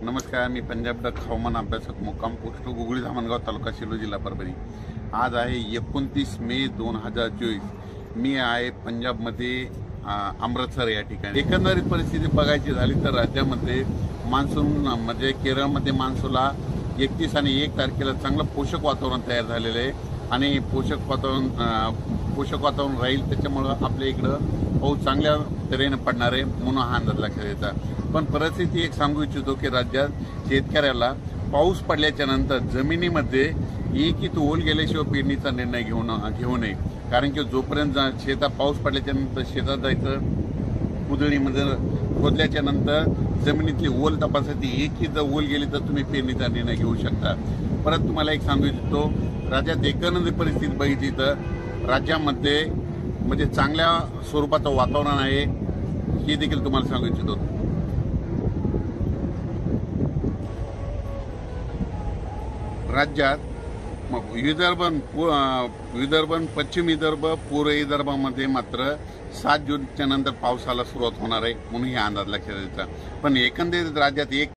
नमस्कार, मी पंजाब डक हवामान अभ्यासक मुक्काम पोस्ट गुगळी धामणगाव तालुका शिलो जिल्हा परभणी। आज आहे 29 मे 2024। मी आहे पंजाबमध्ये अमृतसर या ठिकाणी। एकंदरीत परिस्थिती बघायची झाली तर राज्यामध्ये मान्सून म्हणजे केरळमध्ये मान्सूनला 31 आणि 1 तारखेला चांगलं पोषक वातावरण तयार झालेलं आहे आणि पोषक वातावरण राहील। त्याच्यामुळे आपल्या इकडं पाऊस चांगल्या तऱ्हेने पडणार आहे म्हणून हा अंदाज लक्षात येतात। पण परिस्थिती एक सांगू इच्छितो की राज्यात शेतकऱ्याला पाऊस पडल्याच्या नंतर जमिनीमध्ये एक ओल गेल्याशिवाय पेरणीचा निर्णय घेऊ नये। कारण की जोपर्यंत शेतात पाऊस पडल्याच्या नंतर शेतात जायचं, कुदळीमध्ये खोदल्याच्या नंतर जमिनीतली ओल तपासासाठी एक जर ओल गेली तर तुम्ही पेरणीचा निर्णय घेऊ शकता। परत तुम्हाला एक सांगू इच्छितो, राज्यात एकंदरीत परिस्थिती बघितली तर राज्यामध्ये म्हणजे चांगल्या स्वरूपाचं वातावरण आहे हे देखील तुम्हाला सांगू इच्छितो। राज्यात विदर्भ, पश्चिम विदर्भ, पूर्व विदर्भामध्ये मात्र 7 जूनच्या नंतर पावसाला सुरुवात होणार आहे म्हणून हे अंदाज लक्षात द्यायचा। पण एकंदरीत राज्यात 1